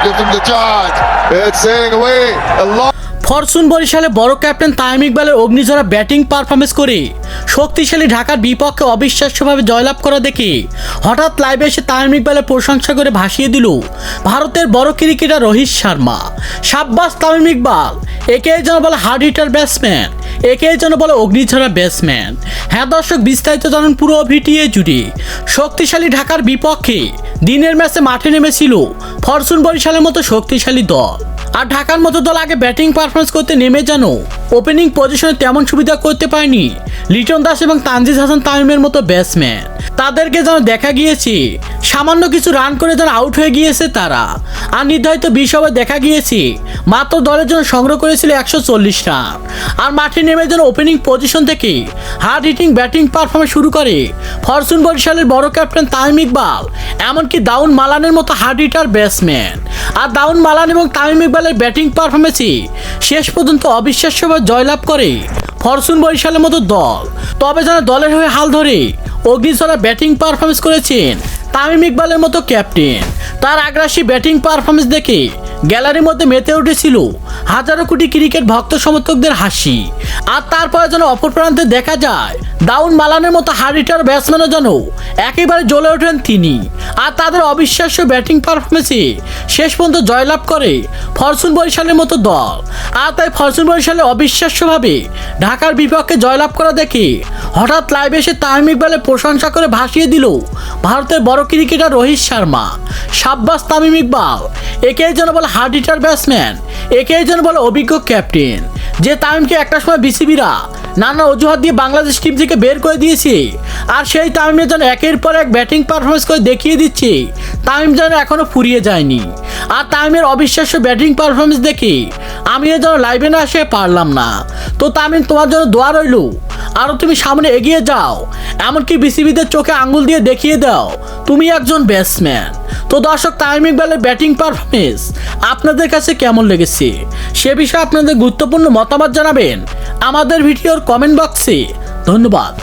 give them the charge. It's sailing away. A long Fortune বরিশালে বড় captain Tamim ইকবালের অগ্নিঝরা batting performance করে শক্তিশালী ঢাকার বিপক্ষে অবিশ্বাস্যভাবে জয়লাভ করা দেখে হঠাৎ লাইভে এসে তামিম ইকবালের প্রশংসা করে ভাসিয়ে দিল ভারতের বড় ক্রিকেটার রোহিত শর্মা। সাব্বাস তামিম ইকবাল, একে যেন বলে হার্ড হিটার ব্যাটসম্যান, একে যেন বলে অগ্নিঝরা ব্যাটসম্যান। হ্যাঁ দর্শক, বিস্তারিত জানান পুরো ভিডিও জুড়ে। শক্তিশালী ঢাকার বিপক্ষে দিনের ম্যাচে মাঠে নেমেছিল ফরচুন বরিশালের মতো শক্তিশালী দল। আর ঢাকার মতো দল আগে ব্যাটিং পারফরমেন্স করতে নেমে যেন ওপেনিং পজিশনে তেমন সুবিধা করতে পারেনি লিটন দাস এবং তানজিদ হাসান তামিমের মতো ব্যাটসম্যান। তাদেরকে যেন দেখা গিয়েছে সামান্য কিছু রান করে যেন আউট হয়ে গিয়েছে তারা। আর নির্ধারিত 20 ওভার দেখা গিয়েছে মাত্র দলের জন্য সংগ্রহ করেছিল 140 রান। আর মাঠে নেমে যেন ওপেনিং পজিশন থেকে হার্ড হিটিং ব্যাটিং পারফরমেন্স শুরু করে ফরচুন বরিশালের বড় ক্যাপ্টেন তামিম ইকবাল, এমনকি দাউন মালানের মতো হার্ড হিটার ব্যাটসম্যান। আর দাউন মালান এবং তামিম ইকবালের ব্যাটিং পারফরমেন্সে শেষ পর্যন্ত অবিশ্বাস্যভাবে জয়লাভ করে ফরচুন বরিশালের মতো দল। তবে যেন দলের হয়ে হাল ধরে অগ্নিঝরা ব্যাটিং পারফরমেন্স করেছেন তামিম ইকবালের মতো ক্যাপ্টেন। তার আগ্রাসী ব্যাটিং পারফরমেন্স দেখে গ্যালারির মধ্যে মেতে উঠেছিল হাজারো কোটি ক্রিকেট ভক্ত সমর্থকদের হাসি। আর তারপরে যেন অপর প্রান্তে দেখা যায় দাউন মালানের মতো হার্ড হিটার ব্যাটসম্যানও যেন একেবারে জ্বলে ওঠেন তিনি। আর তাদের অবিশ্বাস্য ব্যাটিং পারফরমেন্সে শেষ পর্যন্ত জয়লাভ করে ফরচুন বরিশালের মতো দল। আর তাই ফরচুন বরিশালে অবিশ্বাস্যভাবে ঢাকার বিপক্ষে জয়লাভ করা দেখে হঠাৎ লাইভে এসে তামিম ইকবালের প্রশংসা করে ভাসিয়ে দিল ভারতের বড় ক্রিকেটার রোহিত শর্মা। সাব্বাস তামিম ইকবাল, একেই যেন বলে হার্ড হিটার ব্যাটসম্যান, একেই যেন বলে অভিজ্ঞ ক্যাপ্টেন। যে তামিমকে একটা সময় বিসিবিরা নানা অজুহাত দিয়ে বাংলাদেশ টিম থেকে বের করে দিয়েছে, আর সেই তামিমের যেন একের পর এক ব্যাটিং পারফরমেন্স করে দেখিয়ে দিচ্ছে তামিম যেন এখনো ফুরিয়ে যায়নি। আর তামিমের অবিশ্বাস্য ব্যাটিং পারফরমেন্স দেখে আমিও যেন লাইভে না আসে পারলাম না। তো তামিম, তোমার জন্য দোয়া রইল, আরও তুমি সামনে এগিয়ে যাও, এমনকি বিসিবিদের চোখে আঙ্গুল দিয়ে দেখিয়ে দাও তুমি একজন ব্যাটসম্যান। তো দর্শক, তামিম ইকবালের ব্যাটিং পারফরমেন্স আপনাদের কাছে কেমন লেগেছে সে বিষয়ে আপনাদের গুরুত্বপূর্ণ মতামত জানাবেন আমাদের ভিডিওর কমেন্ট বক্সে। ধন্যবাদ।